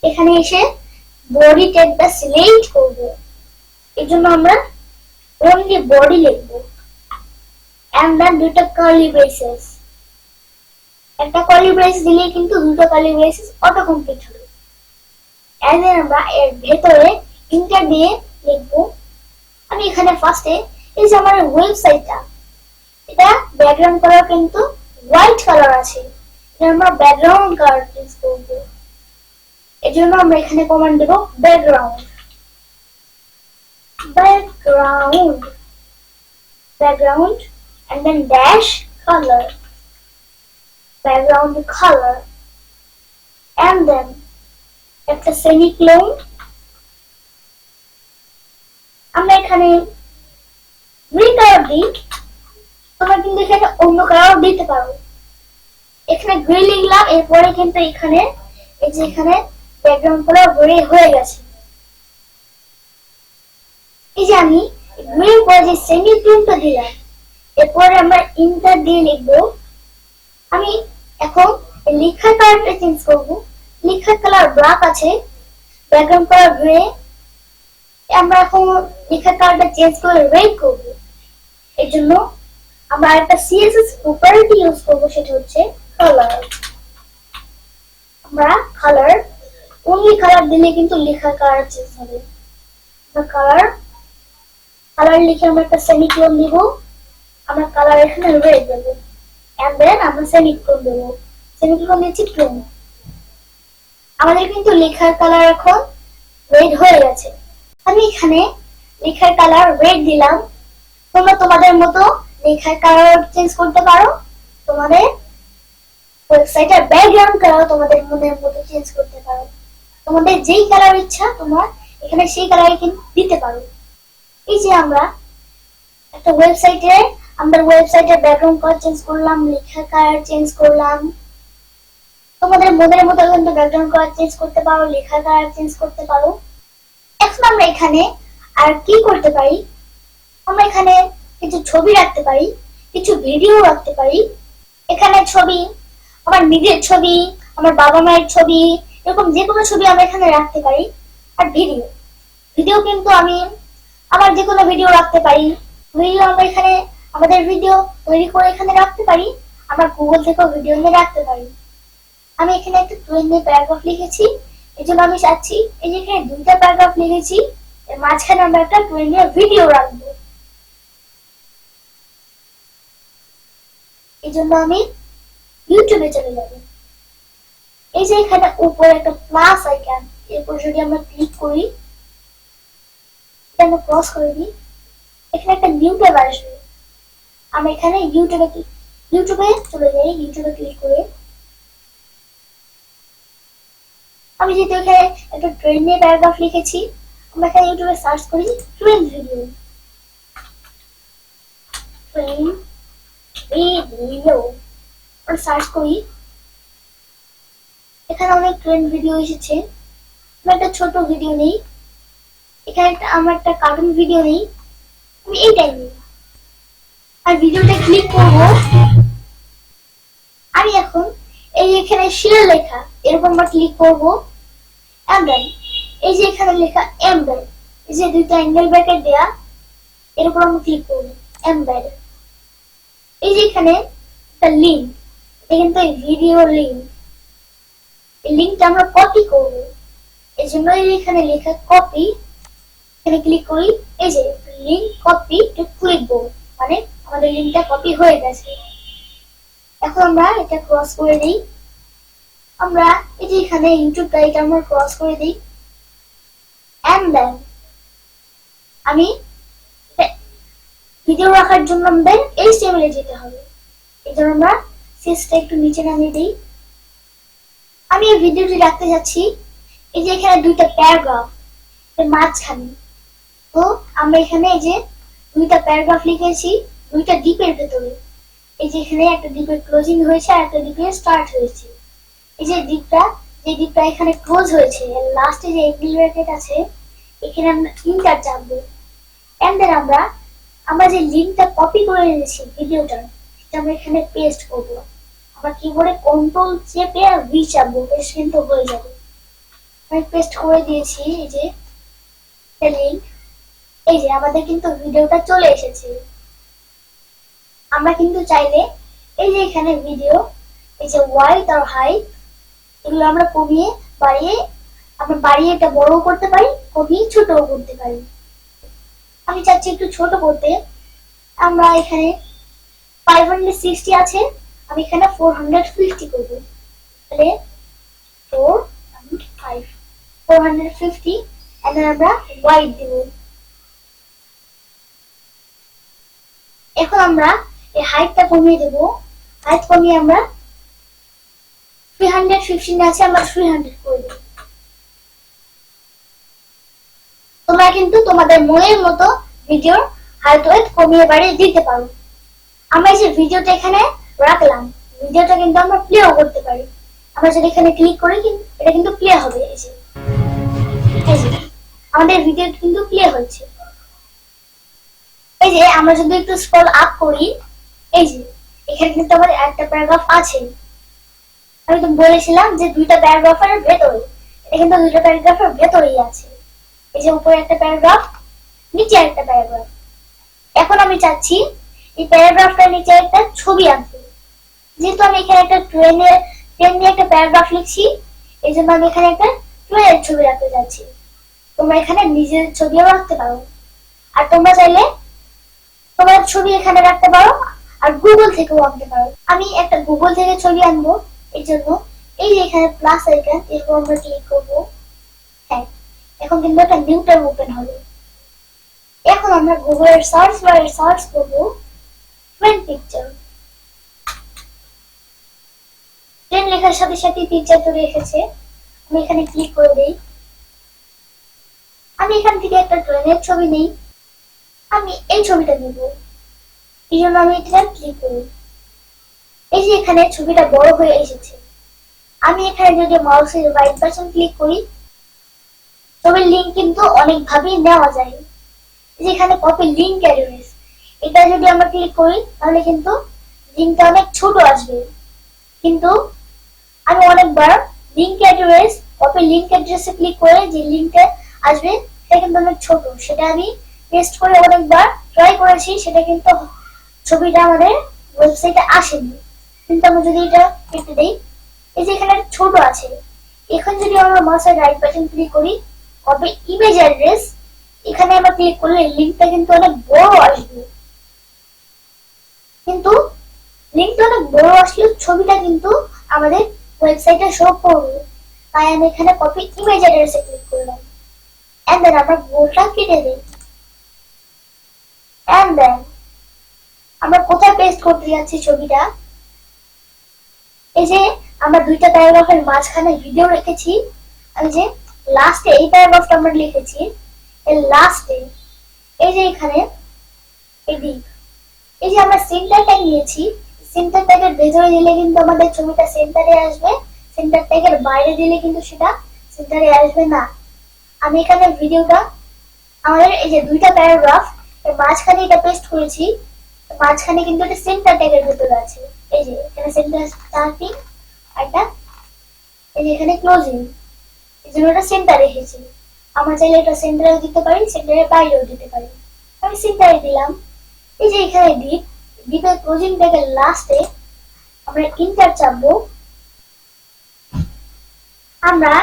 এখানে এসে বডি ট্যাগটা সিলেক্ট করব। এজন্য আমরা only body লিখব and then দুটো কার্লি ব্রেসেস। একটা কার্লি ব্রেস দিলে কিন্তু দুটো কার্লি ব্রেসেস অটো কমপ্লিট হবে। and then আমরা এর ভেতরে ইন্টার দিয়ে লিখব। আমি এখানে ফার্স্টে এই যে আমার ওয়েবসাইটটা, এটা ব্যাকগ্রাউন্ড কালার কিন্তু হোয়াইট কালার আছে। এটা আমরা ব্যাকগ্রাউন্ড কালার চেঞ্জ করব। এজন্য আমরা এখানে কমান্ড দেব background and then dash color, background color, and then একটা সেমিকোলন। আমরা এখানে গ্রিন কালার দিই, তোমরা কিন্তু এখানে অন্য কালার দিতে পারো। এখানে গ্রিন লিখলাম, এরপরে কিন্তু এখানে এই যে এখানে ব্যাকগ্রাউন্ড কালার গ্রে হয়ে গেছে। এই যে আমি গ্রিন পরে যে সেমিকোলনটা দিলাম, এরপরে আমরা ইন্টার দিয়ে লিখব। আমি এখন লেখার কালারটা চেঞ্জ করব। লেখার কালার ব্ল্যাক আছে, ব্যাকগ্রাউন্ড কালার গ্রে। আমরা এখন লেখার কালারটা চেঞ্জ করে রেড করব। এর জন্য আমরা একটা CSS প্রপার্টি ইউজ করব, সেটা হচ্ছে কালার। আমরা কালার অনলি কালার দিলে কিন্তু লেখার কালার চেঞ্জ হবে। আমরা কালার লিখে আমরা একটা সেমিকোলন দিব। আমরা কালার এখানে রেড দেব and then আমরা সেমিকোলন দেব। সেমিকোলন দিচ্ছি প্লেন। আমাদের কিন্তু লেখার কালার এখন রেড হয়ে গেছে। আমি এখানে লেখার কালার রেড দিলাম। তোমরা তোমাদের মতো লেখার কালার চেঞ্জ করতে পারো। তোমাদের ওয়েবসাইটের ব্যাকগ্রাউন্ড কালার তোমাদের মনের মতো চেঞ্জ করতে পারো। তোমাদের যেই কালার ইচ্ছা তোমার এখানে সেই কালারই কিন্তু দিতে পারো। এই যে আমরা একটা ওয়েবসাইটের ব্যাকগ্রাউন্ড কালার চেঞ্জ করলাম, লেখার কালার চেঞ্জ করলাম। তোমাদের মনের মতো কিন্তু ব্যাকগ্রাউন্ড কালার চেঞ্জ করতে পারো, লেখার কালার চেঞ্জ করতে পারো। এখন আমরা এখানে আর কি করতে পারি? আমরা এখানে কিছু ছবি রাখতে পারি, কিছু ভিডিও রাখতে পারি। এখানে ছবি, আমার নিজের ছবি, আমার বাবা মায়ের ছবি, এরকম যে কোনো ছবি আমরা এখানে রাখতে পারি। আর ভিডিও কিন্তু আমি আমার যে কোনো ভিডিও রাখতে পারি। আমরা এখানে আমাদের ভিডিও তৈরি করে এখানে রাখতে পারি। আমরা গুগল থেকেও ভিডিও নিয়ে রাখতে পারি। আমি এখানে একটা 2 প্যারাগ্রাফ লিখেছি, এই জন্য আমি চাচ্ছি এই যে এখানে 2টা প্যারাগ্রাফ লিখেছি, এর মাঝখানে আমরা একটা 2 ভিডিও রাখবো। এই জন্য আমি ইউটিউবে চলে যাব। এই যে এখানে উপরে একটা প্লাস আইকন, এরপর যদি আমরা ক্লিক করি, এটা আমরা ক্রস করে দিই, এখানে একটা নিউ ট্যাব আসবে। আমরা এখানে ইউটিউবে চলে যাই। ইউটিউবে ক্লিক করে আমি যেহেতু এখানে একটা ট্রেন্ডে প্যারাগ্রাফ লিখেছি, আমরা এখানে ইউটিউবে সার্চ করি ট্রেন্ড ভিডিও। সার্চ করি, এখানে অনেক ট্রেন্ড ভিডিও এসেছে। আমরা একটা ছোট ভিডিও নেই, এখানে আমরা একটা কার্টুন ভিডিও নেই, আমি এইটাই নিই আর ভিডিওটা ক্লিক করব। আমি এখন এই এখানে শেয়ার লেখা, এরকম আমরা ক্লিক করব। এই যে এখানে লেখা এমবেড, এই যে 2টা অ্যাঙ্গেল ব্র্যাকেট দেয়া, এর উপর আমরা ক্লিক করব এমবেড। এই যে এখানে একটা লিংক, এটা কিন্তু ভিডিও লিংক। এই লিংকটা আমরা কপি করব। এই জন্য এখানে লেখা কপি, এখানে ক্লিক করি, এই যে লিংক কপি টু ক্লিপবোর্ড, মানে আমাদের লিংকটা কপি হয়ে গেছে। এখন আমরা এটা ক্রস করে দিই। আমরা এই যে এখানে ইউটিউবটা এটা আমরা ক্রস করে দিই। এন্ড দেন আমি ভিডিও রাখার জন্য আমাদের HTML এ যেতে হবে। এই জন্য আমরা সিসটা একটু নিচে নামিয়ে দিই। আমি এই ভিডিওটি রাখতে যাচ্ছি এই যে এখানে দুইটা প্যারাগ্রাফ এর মাঝখানে। তো আমরা এখানে এই যে দুইটা প্যারাগ্রাফ লিখেছি দুইটা ডিপের ভেতরে। এই যে এখানে একটা ডিপের ক্লোজিং হয়েছে আর একটা ডিপের স্টার্ট হয়েছে। এই যে ডিপটা এখানে ক্লোজ হয়েছে, এর লাস্টে যে এন্গেল ব্র্যাকেট আছে এখানে আমরা ইন্টার চাপবো। এন্ড দেন আমরা যে লিংকটা কপি করে এনেছি ভিডিওটার, সেটা আমরা এখানে পেস্ট করব। আমরা কিবোর্ডে কন্ট্রোল চেপে আর ভি চাপবো, পেস্ট কিন্তু হয়ে যাবে। আমি পেস্ট করে দিয়েছি এই যে লিংক। এই যে আমাদের কিন্তু ভিডিওটা চলে এসেছে। আমরা কিন্তু চাইলে এই যে এখানে ভিডিও, এই যে ওয়াইড আর হাইট এগুলো আমরা কমিয়ে বাড়িয়ে এটা বড়ও করতে পারি, কমিয়ে ছোটও করতে পারি। আমি চাচ্ছি একটু ছোট করতে। আমরা এখানে 560 আছে, আমি এখানে 450 করব। তাহলে 450 এন্ড আমরা ওয়াইড দিব। এখন আমরা এই হাইটটা কমিয়ে দেব। হাইট কমিয়ে আমরা 315 আছে, আমরা 300 করে দেব। তোমরা কিন্তু তোমাদের মনের মতো ভিডিওর হাইট ওয়েট কমিয়ে বাড়িয়ে দিতে পারো। আমরা এই যে ভিডিওটা এখানে রাখলাম, ভিডিওটা কিন্তু আমরা প্লেও করতে পারি। আমরা যদি এখানে ক্লিক করি এটা কিন্তু প্লে হবে। এই যে আমাদের ভিডিও কিন্তু প্লে হচ্ছে। এই যে আমরা যদি একটু স্ক্রল আপ করি, এই যে এখানে কিন্তু আমাদের একটা প্যারাগ্রাফ আছে। আমি তো বলেছিলাম যে দুইটা প্যারাগ্রাফের ভেতরে, এটা কিন্তু দুইটা প্যারাগ্রাফের ভেতরেই আছে। এই যে উপরে একটা প্যারাগ্রাফ, নিচে একটা প্যারাগ্রাফ। এখন আমি চাচ্ছি এই প্যারাগ্রাফটার নিচে একটা ছবি আঁকতে। যেহেতু আমি এখানে একটা ট্রেন নিয়ে একটা প্যারাগ্রাফ লিখছি, এই জন্য আমি এখানে একটা ট্রেনের ছবি রাখতে যাচ্ছি। তোমরা এখানে নিজের ছবিও রাখতে পারো, আর তোমরা চাইলে তোমার ছবি এখানে রাখতে পারো আর গুগল থেকেও আনতে পারো। আমি একটা গুগল থেকে ছবি আনবো, এই জন্য এই যে এখানে প্লাস আইকন, এরপর আমরা ক্লিক করবো। হ্যাঁ, এখন কিন্তু একটা নিউ ট্যাব ওপেন হবে। এখন আমরা গুগলের সার্চ বারে সার্চ করবো ট্রেন পিকচার। ট্রেন লেখার সাথে সাথে পিকচার চলে এসেছে। আমি এখানে ক্লিক করে দেই। আমি এখান থেকে একটা ট্রেনের ছবি নেই, আমি এই ছবিটা নেব। এই জন্য আমি এখানে ক্লিক করি। এই যে এখানে ছবিটা বড় হয়ে এসেছে। আমি এখানে যদি মাউসের রাইট বাটন ক্লিক করি, ছবির লিংক কিন্তু অনেকভাবেই নেওয়া যায়। যেখানে কপি লিংক অ্যাড্রেস, এটা যদি আমরা ক্লিক করি তাহলে কিন্তু লিংকটা অনেক ছোট আসবে। কিন্তু আমি অনেকবার লিংক অ্যাড্রেস, কপি লিংক অ্যাড্রেসে ক্লিক করে যে লিংকটা আসবে সেটা কিন্তু অনেক ছোট। সেটা আমি টেস্ট করে অনেকবার ট্রাই করেছি, সেটা কিন্তু ছবিটা আমাদের ওয়েবসাইটে আসেনি। কিন্তু আমি যদি এটা কেটে দেই, এই যে এখানে ছোট আছে। এখন যদি আমরা মাউসের রাইট বাটন ক্লিক করি, কপি ইমেজ অ্যাড্রেস, এখানে আমরা ক্লিক করলে লিংকটা কিন্তু অনেক বড় আসবে। কিন্তু লিংকটা অনেক বড় আসলেও ছবিটা কিন্তু আমাদের ওয়েবসাইটে শো করবে। তাই আমি এখানে কপি ইমেজ অ্যাড্রেসে ক্লিক করলাম। এন্ড দেন আমরা গোলটা কেটে দিই। এন্ড দেন আমরা কোথায় পেস্ট করতে যাচ্ছি ছবিটা, এই যে আমরা দুইটা প্যারাগ্রাফের মাঝখানে ভিডিও রেখেছি। আমি যে লাস্টে এই প্যারাগ্রাফটা আমরা লিখেছি, এর লাস্টে এই যে এখানে এই যে আমরা সেন্টার ট্যাগ নিয়েছি, সেন্টার ট্যাগের ভেতরে দিলে কিন্তু আমাদের ছবিটা সেন্টারে আসবে, সেন্টার ট্যাগের বাইরে দিলে কিন্তু সেটা সেন্টারে আসবে না। আমি এখানে ভিডিওটা আমাদের এই যে দুইটা প্যারাগ্রাফ এর মাঝখানে এটা পেস্ট করেছি, মাঝখানে কিন্তু এটা সেন্টার ট্যাগের ভেতরে আছে। এই যে এখানে সেন্টার স্টার্টিং, এটা এই যে এখানে ক্লোজিং, এই জন্য এটা সেন্টারে এসেছে। আমরা চাইলে এটা সেন্টারেও দিতে পারি, সেন্টারের বাইরেও দিতে পারি। আমি সেন্টারে দিলাম। এই যে এখানে ডিপের ক্লোজিং ট্যাগের লাস্টে আমরা ইন্টার চাপবো। আমরা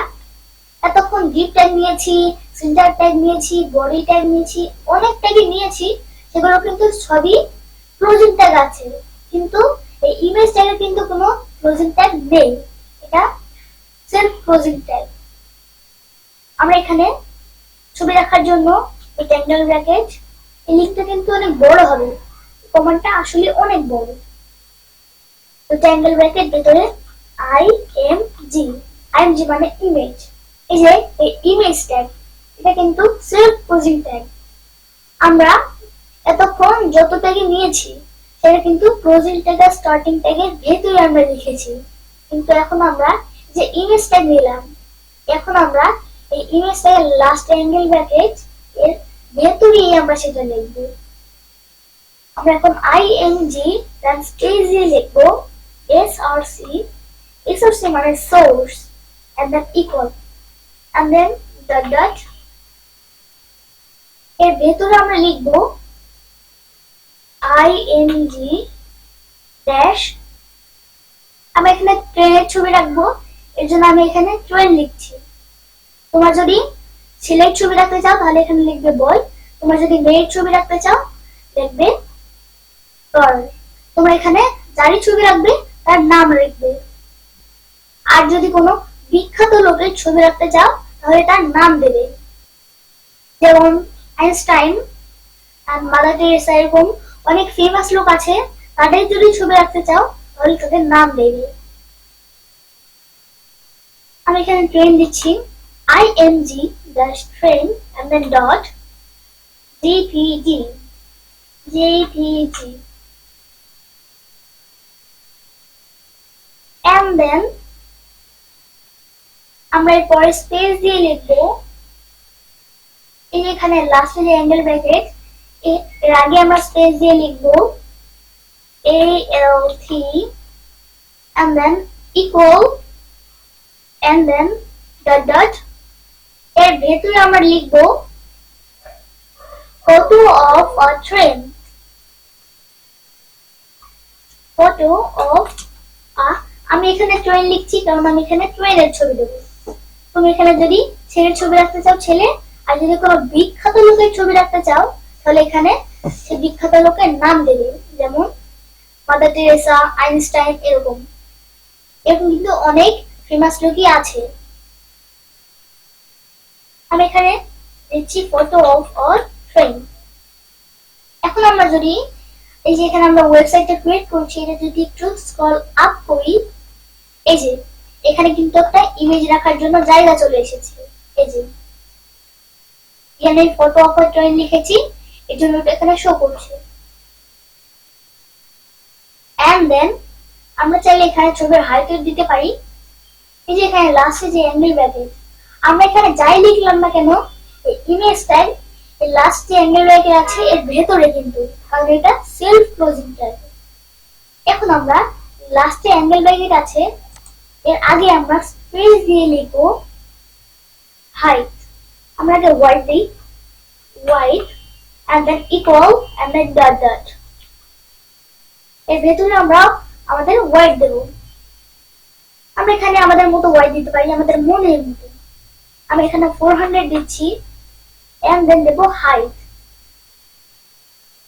এতক্ষণ ডিপ ট্যাগ নিয়েছি, সেন্টার ট্যাগ নিয়েছি, বডি ট্যাগ নিয়েছি, অনেক ট্যাগই নিয়েছি, সেগুলো কিন্তু সবই ক্লোজিং ট্যাগ আছে, কিন্তু এই ইমেজ ট্যাগের কিন্তু কোনো ক্লোজিং ট্যাগ নেই, এটা সেলফ ক্লোজিং ট্যাগ। আমরা এখানে ছবি রাখার জন্য এই ট্যাঙ্গেল ব্র্যাকেট, এই লিঙ্কটা কিন্তু অনেক বড় হবে, কমান্ডটা আসলে অনেক বড়। তো ট্যাঙ্গেল ব্র্যাকেট ভেতরে IMG মানে ইমেজ, এই যে এই ইমেজ ট্যাগ, এটা কিন্তু সেলফ ক্লোজিং ট্যাগ। আমরা এতক্ষণ যত ট্যাগে নিয়েছি সেটা কিন্তু ক্লোজিং ট্যাগ আর স্টার্টিং ট্যাগের ভেতরে আমরা লিখেছি, কিন্তু এখন আমরা যে ইমেজ ট্যাগ নিলাম, এখন আমরা এই ইমেজ ট্যাগের লাস্ট অ্যাঙ্গেল ব্র্যাকেট এর ভেতরেই আমরা সেটা লিখব। আমরা এখন IMG দেন স্পেস দিয়ে লিখব SRC মানে source and then equal and then dot এর ভেতরে আমরা লিখব IMG ড্যাশ, আমি এখানে ট্রেনের ছবি রাখবো, এর জন্য আমি এখানে ট্রেন লিখছি। তোমরা যদি ছেলের ছবি রাখতে চাও তাহলে এখানে লিখবে বল, তোমরা যদি মেয়ের ছবি রাখতে চাও লিখবে গার্ল। তোমরা এখানে যারই ছবি রাখবে তার নাম লিখবে। আর যদি কোনো বিখ্যাত লোকের ছবি রাখতে চাও তাহলে তার নাম দেবে, যেমন আইনস্টাইন আর মাদার টেরেসা, এরকম অনেক ফেমাস লোক আছে, তাদের যদি ছবি রাখতে চাও তাহলে তাদের নাম দেবে। আমি এখানে ট্রেন দিচ্ছি IMG dash train and then dot JPG and then আমরা এরপরে স্পেস দিয়ে লিখবো, এই এখানে লাস্টে যে অ্যাঙ্গেল ব্র্যাকেট এর আগে আমরা স্পেস দিয়ে লিখবো ALT and then equal and then dot এর ভেতরে আমরা লিখবো photo of a train, আমি এখানে ট্রেন লিখছি কারণ আমি এখানে ট্রেনের ছবি দেবো। তুমি এখানে যদি ছেলের ছবি রাখতে চাও ছেলে, আর যদি কোনো বিখ্যাত লোকের ছবি রাখতে চাও তাহলে এখানে সে বিখ্যাত লোকের নাম দেবে, যেমন মাদার টেরেসা, আইনস্টাইন, এরকম কিন্তু অনেক ফেমাস লোকই আছে। আমি এখানে দিচ্ছি ফটো অফ অর ট্রেন। এখন আমরা যদি এই যে এখানে আমরা ওয়েবসাইটটা ক্রিয়েট করছি, এটা যদি একটু স্ক্রল আপ করি, এই যে এখানে কিন্তু একটা ইমেজ রাখার জন্য জায়গা চলে এসেছে। এই যে এখানে ফটো অফ অর ট্রেন লিখেছি, এর জন্য এখানে শো করছে। এন্ড দেন আমরা চাইলে এখানে ছবির হাইট দিতে পারি। এই যে এখানে লাস্টে যে অ্যাঙ্গেল ব্র্যাকেট, আমরা এখানে যাই লিখলাম না কেন এই ইমেজ ট্যাগ এই লাস্ট যে অ্যাঙ্গেল ব্র্যাকেট আছে এর ভেতরে কিন্তু, কারণ এটা সেলফ ক্লোজিং ট্যাগ। এখন আমরা লাস্টে অ্যাঙ্গেল ব্র্যাকেট আছে এর আগে আমরা স্পেস দিয়ে লিখবো হাইট, আমরা আগে হোয়াইট দিই, white and then equal and then dot এর ভেতরে আমরা আমাদের হোয়াইট দেব। আমরা এখানে আমাদের মতো হোয়াইট দিতে পারি, আমাদের মনের মতো। আমি এখানে 400 দিচ্ছি and then দেব হাইট।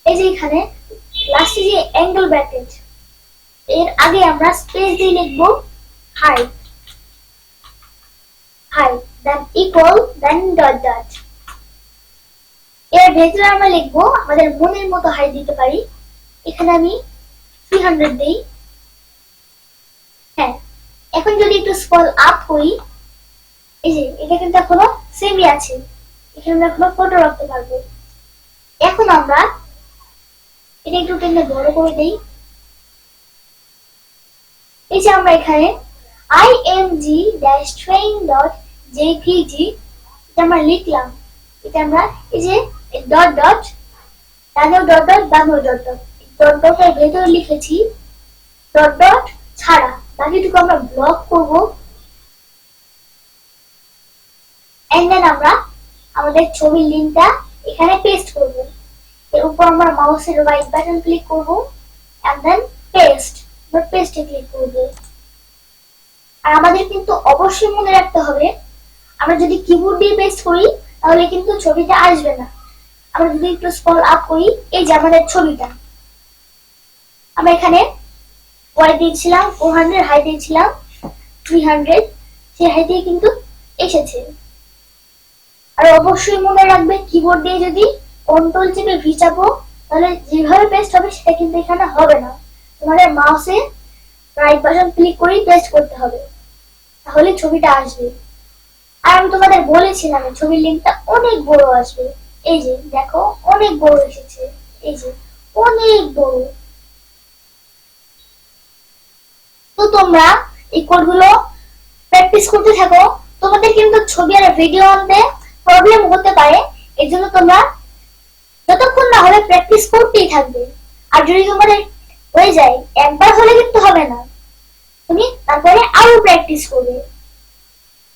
এই যে এখানে লাস্টে যে অ্যাঙ্গেল ব্র্যাকেট এর আগে আমরা স্পেস দিয়ে লিখবো height then equal then dot এর ভেতরে আমরা লিখবো আমাদের মনের মতো হাইট দিতে পারি। এখানে আমি 300 দেই। হ্যাঁ, এখন যদি একটু স্ক্রল আপ করি, এই যে এটা কিন্তু এখনো সেমই আছে, এখানে আমরা এখনো ফটো রাখতে পারবো। এখন আমরা এটা একটু টেনে বড় করে দেই। এই যে আমরা এখানে img-train.jpg এটা আমরা লিখলাম, এটা আমরা এই যে ডট ডানেও ডট বামেও ডট এর ভেতরে লিখেছি ডট ছাড়া, বাকিটুকু আমরা ব্লক করব। এন্ড দেন আমরা আমাদের ছবির লিংকটা এখানে পেস্ট করব। এর উপর আমরা মাউসের রাইট বাটন ক্লিক করব এন্ড দেন পেস্টে ক্লিক করব। আর আমাদের কিন্তু অবশ্যই মনে রাখতে হবে, আমরা যদি কিবোর্ড দিয়ে পেস্ট করি তাহলে কিন্তু ছবিটা আসবে না। আমরা যদি একটু স্ক্রল আপ করি, এই যে আমাদের ছবিটা, আমরা এখানে ওয়াইড দিয়েছিলাম 400, হাই দিয়েছিলাম 300, সেই হাইতে কিন্তু এসেছে। আর অবশ্যই মনে রাখবে কিবোর্ড দিয়ে যদি কন্ট্রোল চেপে ভি চাপো তাহলে যেভাবে পেস্ট হবে সেটা কিন্তু এখানে হবে না। তোমাদের মাউসে রাইট বাটন ক্লিক করেই পেস্ট করতে হবে, তাহলে ছবিটা আসবে। আর আমি তোমাদের বলেছিলাম ছবির লিঙ্কটা অনেক বড় আসবে। এই যে দেখো অনেক বড় এসেছে, এই যে অনেক বড়। তো তোমরা এই কোডগুলো প্র্যাকটিস করতে থাকো। তোমাদের কিন্তু ছবি আর ভিডিও আনতে প্রবলেম হতে পারে, এর জন্য তোমরা যতক্ষণ না হলে প্র্যাকটিস করতেই থাকবে। আর যদি তোমাদের হয়ে যায়, একবার হলে কিন্তু হবে না, তুমি তারপরে আরো প্র্যাকটিস করবে।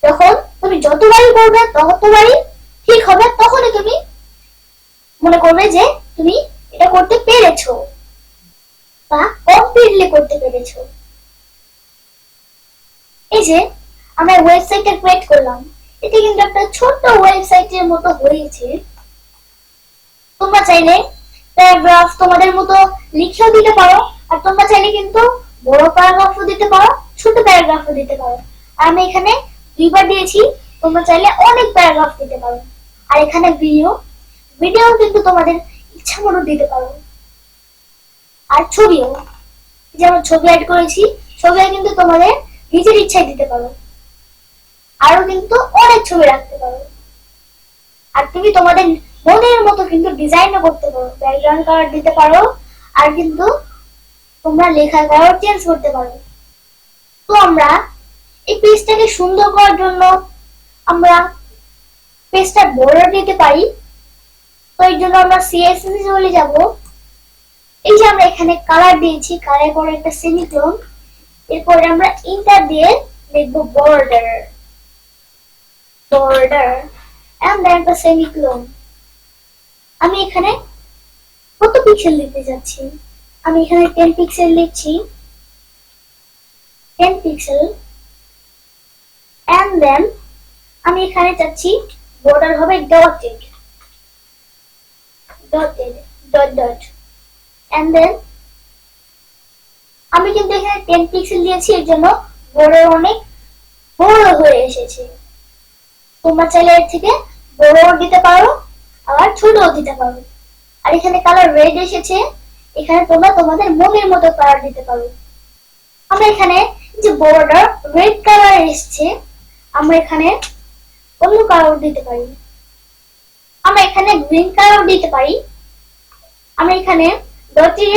যখন তুমি যতবারই করবে ততবারই ঠিক হবে, তখনই তুমি মনে করবে যে তুমি এটা করতে পেরেছো বা কমপ্লিটলি করতে পেরেছো। এই যে আমরা ওয়েবসাইটটা ক্রিয়েট করলাম, এটা কিন্তু একটা ছোট্ট ওয়েবসাইটের মতো হয়েছে। তোমরা চাইলে প্যারাগ্রাফ তোমাদের মতো লিখেও দিতে পারো, আর তোমরা চাইলে কিন্তু বড় প্যারাগ্রাফও দিতে পারো, ছোট প্যারাগ্রাফও দিতে পারো। আর আমি এখানে 2বার দিয়েছি, তোমরা চাইলে অনেক প্যারাগ্রাফ দিতে পারো। আর এখানে ভিডিও কিন্তু তোমাদের ইচ্ছা মতো দিতে পারো। আর ছবিও, যেমন ছবি অ্যাড করেছি, ছবি কিন্তু তোমাদের নিজের ইচ্ছায় দিতে পারো। আরো কিন্তু অনেক ছবি রাখতে পারো। আর তুমি তোমাদের মনের মতো কিন্তু ডিজাইনও করতে পারো, ব্যাকগ্রাউন্ড কালার দিতে পারো, আর কিন্তু তোমরা লেখার কালার চেঞ্জ করতে পারো। তো আমরা এই পেজটাকে সুন্দর করার জন্য আমরা পেজটা বর্ডার দিতে পারি। তো এর জন্য আমরা সিএসএস চলে যাব। এই যে আমরা এখানে কালার দিয়েছি, কালার পরে একটা সেমিকোলন, এরপরে আমরা ইন্টার দিয়ে লিখবো বর্ডার, বর্ডার এন্ড দেন একটা সেমিকোলন। আমি এখানে কত পিক্সেল দিতে যাচ্ছি, আমি এখানে 10 পিক্সেল লিখছি, 10 পিক্সেল। এন্ড দেন আমি এখানে চাচ্ছি বর্ডার হবে dotted, dotted, dot dot. And then আমি কিন্তু এখানে 10 পিক্সেল দিয়েছি, এর জন্য বর্ডার অনেক বড় হয়ে এসেছে। তোমরা চাইলে এর থেকে বড়ও দিতে পারো, আবার ছোটও দিতে পারো। আর এখানে কালার রেড এসেছে, এখানে তোমরা তোমাদের মনের মতো কালার দিতে পারো। আমরা এখানে যে বর্ডার রেড কালার এসেছে, আমরা এখানে অন্য কালার দিতে পারি, আমরা এখানে গ্রিন কালার দিতে পারি। আমরা এখানে ডটে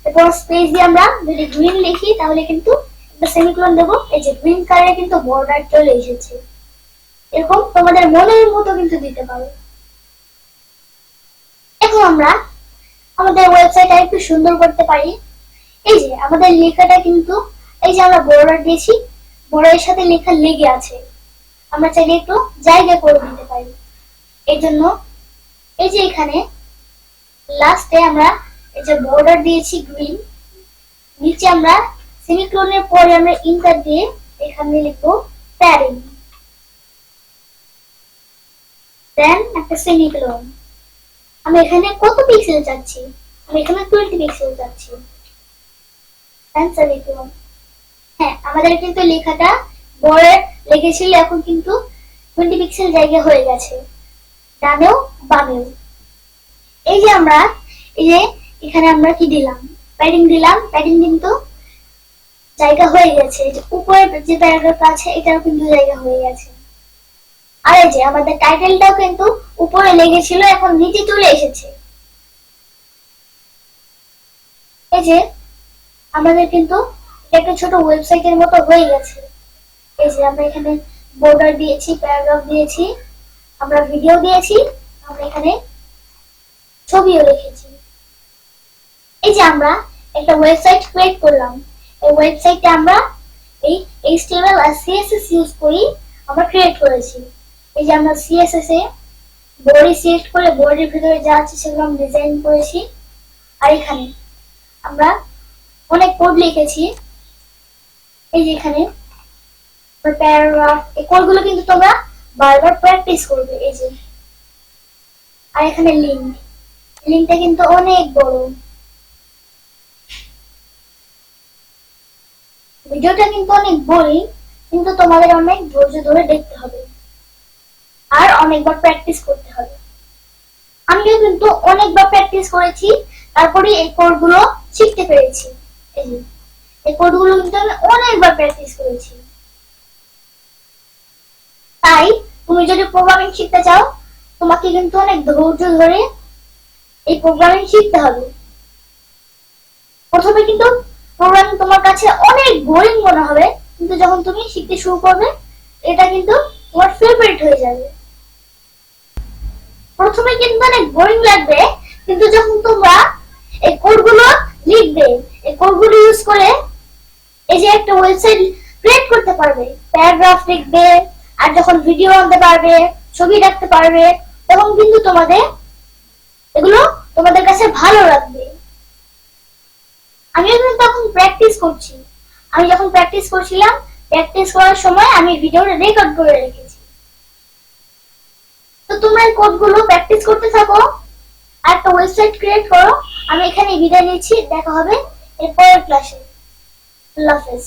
এবং স্পেস দিয়ে আমরা যদি গ্রিন লিখি তাহলে কিন্তু একটা সেমিকোলন দেবো। এই যে গ্রিন কালারে কিন্তু বর্ডার চলে এসেছে। এরকম তোমাদের মনের মতো কিন্তু দিতে পারো। এখন আমরা আমাদের ওয়েবসাইটটা একটু সুন্দর করতে পারি। এই যে আমাদের লেখাটা কিন্তু, এই যে আমরা বর্ডার দিয়েছি, বর্ডারের সাথে লেখা লেগে আছে, আমরা চাইলে একটু জায়গা করে দিতে পারি। এর জন্য এই যে এখানে লাস্টে আমরা এই যে বর্ডার দিয়েছি গ্রিন, নিচে আমরা সেমিকোলনের পরে আমরা ইন্টার দিয়ে এখানে লিখবো প্যাডিং, দেন একটা সেমিকোলন। আমি এখানে কত পিক্সেল চাচ্ছি, আমি এখানে 20 পিক্সেল চাচ্ছি, দেন সেমিকোলন। হ্যাঁ, আমাদের কিন্তু লেখাটা বর্ডার লেগেছিল, এখন কিন্তু 20 পিক্সেল জায়গা হয়ে গেছে, ডানেও বামেও। এই যে আমরা এই যে এখানে আমরা কি দিলাম, প্যাডিং দিলাম, প্যাডিং কিন্তু জায়গা হয়ে গেছে। যে উপরে যে প্যারাগ্রাফ আছে এটাও কিন্তু জায়গা হয়ে গেছে। আর এই যে আমাদের টাইটেলটাও কিন্তু উপরে লেগেছিল, এখন নিচে চলে এসেছে। এই যে আমাদের কিন্তু একটা ছোট ওয়েবসাইটের মতো হয়ে গেছে। এই যে আমরা এখানে বর্ডার দিয়েছি, প্যারাগ্রাফ দিয়েছি, আমরা ভিডিও দিয়েছি, আমরা এখানে ছবিও লিখেছি। এই যে আমরা একটা ওয়েবসাইট ক্রিয়েট করলাম, এই ওয়েবসাইটটা আমরা এই HTML আর CSS ইউজ করি আমরা ক্রিয়েট করেছি। এই যে আমরা CSS এ বডি সিলেক্ট করে বডির ভিতরে যা আছে সেগুলো আমরা ডিজাইন করেছি। আর এখানে আমরা অনেক কোড লিখেছি। এই যে এখানে প্যারাগ্রাফ, এই কোডগুলো কিন্তু তোমরা বারবার প্র্যাকটিস করবে। এই যে আর এখানে লিঙ্কটা কিন্তু অনেক বড়। ভিডিওটা কিন্তু অনেক বোরিং, কিন্তু তোমাদের অনেক ধৈর্য ধরে দেখতে হবে আর অনেকবার প্র্যাকটিস করতে হবে। আমিও কিন্তু অনেকবার প্র্যাকটিস করেছি, তারপরে এই কোডগুলো শিখতে পেরেছি। এই কোডগুলো কিন্তু আমি অনেকবার প্র্যাকটিস করেছি। তাই তুমি যদি প্রোগ্রামিং শিখতে চাও, তোমাকে কিন্তু অনেক ধৈর্য ধরে এই প্রোগ্রামিং শিখতে হবে। প্রথমে কিন্তু প্রোগ্রামিং তোমার কাছে অনেক বোরিং মনে হবে, কিন্তু যখন তুমি শিখতে শুরু করবে, এটা কিন্তু তোমার ফেভারিট হয়ে যাবে। প্রথমে কিন্তু অনেক বোরিং লাগবে, কিন্তু যখন তোমরা এই কোডগুলো লিখবে, এই কোডগুলো ইউজ করে এই যে একটা ওয়েবসাইট ক্রিয়েট করতে পারবে, প্যারাগ্রাফ লিখবে, আর যখন ভিডিও আনতে পারবে, ছবি রাখতে পারবে, তখন কিন্তু এগুলো তোমাদের কাছে ভালো লাগবে। আমিও কিন্তু তখন প্র্যাকটিস করছি। আমি যখন প্র্যাকটিস করছিলাম, প্র্যাকটিস করার সময় আমি ভিডিওটা রেকর্ড করে রেখেছি। তো তোমরা এই কোডগুলো প্র্যাকটিস করতে থাকো আর একটা ওয়েবসাইট ক্রিয়েট করো। আমি এখানে বিদায় নিচ্ছি, দেখা হবে এর পরের ক্লাসে। আল্লাহ হাফেজ।